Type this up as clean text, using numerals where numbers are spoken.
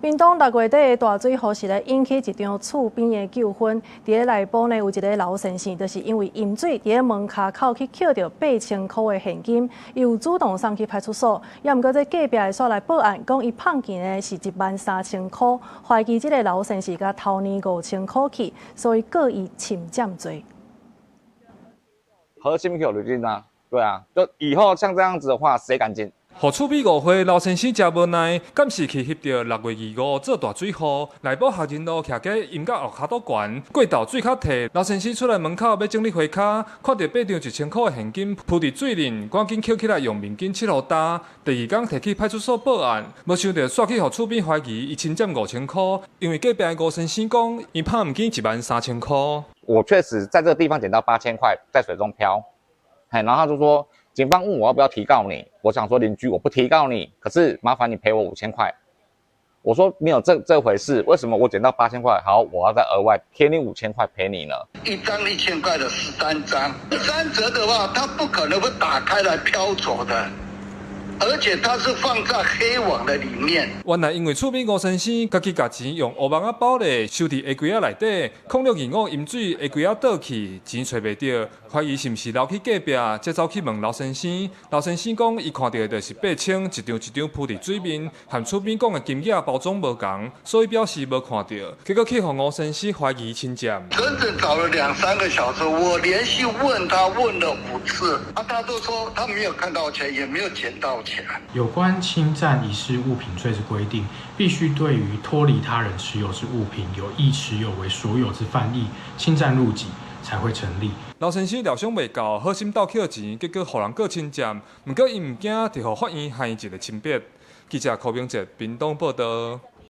屏東6月底的大水洪是咧引起一場厝邊的糾紛。佇個內部呢，有一個老先生，就是因為淹水，佇個門卡口去捡到8000塊的現金，伊有主動送去派出所。也毋過，這隔壁的所來報案，講伊碰見的是13000塊，懷疑這個老先生甲偷呢5000塊去，所以告伊侵占罪。核心有律金啊，對啊，就以後像這樣子的話，誰敢進？互厝邊誤會，老先生真無奈，監視器翕到6月25做大水雨，內部學人路徛喺陰角路骹倒懸，過道水較退，老先生出來門口要整理花卡，看到8張1000塊的現金鋪佇水裡，趕緊撿起來用面巾拭落打。第2天提去派出所報案，無想到煞去互厝邊懷疑伊侵占5000塊，因為隔壁的吳先生講，伊碰唔見13000塊。我確實在這個地方撿到8000塊在水中漂，然後他就說。警方問我要不要提告你，我想說鄰居我不提告你，可是麻煩你賠我5000塊。我說沒有這回事，為什麼我撿到8000塊，好，我要再額外貼你5000塊賠你呢？一張1000塊的13張，3折的話，它不可能會打開來飄走的。而且它是放在黑網的裡面。原來因為厝邊吳先生家己把錢用烏網仔包咧，收佇下櫃仔內底，控625淹水下櫃仔倒去，錢找袂到，懷疑是毋是流去隔壁，才走去問老先生。老先生講，伊看到的就是8000，一張一張鋪佇水面，和厝邊講的金額包裝無同，所以表示無看到。結果去互吳先生懷疑侵占。整整找了2-3個小時，我連續問他問了5次，他都說他沒有看到錢，也沒有撿到錢。有關侵占遺失物品罪之規定，必須對於脫離他人持有之物品有意持有為所有之犯意，侵占入己才會成立。老先生料想未到，好心倒扣錢，結果互人告侵占，不過伊唔驚，就互法院判伊一個輕別。記者柯明哲，屏東報道。